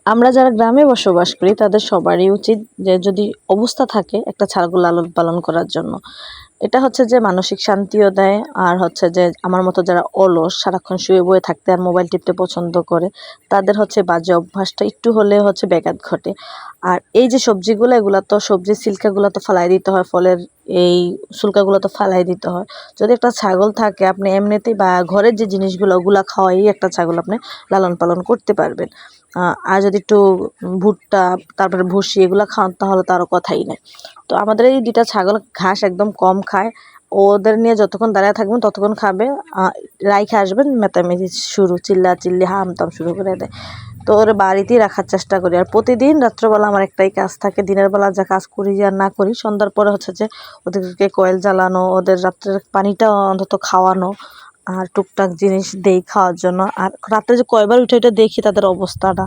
আমরা যারা গ্রামে বসবাস করি তাদের সবারই উচিত যে যদি অবস্থা থাকে একটা ছাগল লালন পালন করার জন্য। এটা হচ্ছে যে মানসিক শান্তিও দেয়, আর হচ্ছে যে আমার মতো যারা অলস সারাক্ষণ শুয়ে বয়ে থাকতে আর মোবাইল টিপতে পছন্দ করে তাদের হচ্ছে বাজে অভ্যাসটা একটু হলেও হচ্ছে ব্যাঘাত ঘটে। আর এই যে সবজিগুলো এগুলা তো সবজির ছিলকাগুলো তো ফালাই দিতে হয়, ফলের এই শুল্কাগুলো তো ফালাই দিতে হয়। যদি একটা ছাগল থাকে আপনি এমনিতেই বা ঘরের যে জিনিসগুলো ওগুলা খাওয়াই একটা ছাগল আপনি লালন পালন করতে পারবেন। আর যদি একটু ভুট্টা তারপরে ভুসি এগুলো খাওয়ান তাহলে তো আরও কথাই নেই। তো আমাদের এই 2টা ছাগল ঘাস একদম কম খায়। ওদের নিয়ে যতক্ষণ দাঁড়ায় থাকবেন ততক্ষণ খাবে। রাইখে আসবেন মেতামেচি শুরু, চিল্লাচিল্লি হামতাম শুরু করে দেয়। তো ওর বাড়িতেই রাখার চেষ্টা করি। আর প্রতিদিন রাত্রবেলা আমার একটাই কাজ থাকে, দিনের বেলা যা কাজ করি আর না করি সন্ধ্যার পরে হচ্ছে যে ওদেরকে কয়েল জ্বালানো, ওদের রাত্রের পানিটা অন্তত খাওয়ানো, আর টুকটাক জিনিস দেই খাওয়ার জন্য। আর রাত্রে যে কয়বার উঠে উঠে দেখি তাদের অবস্থাটা।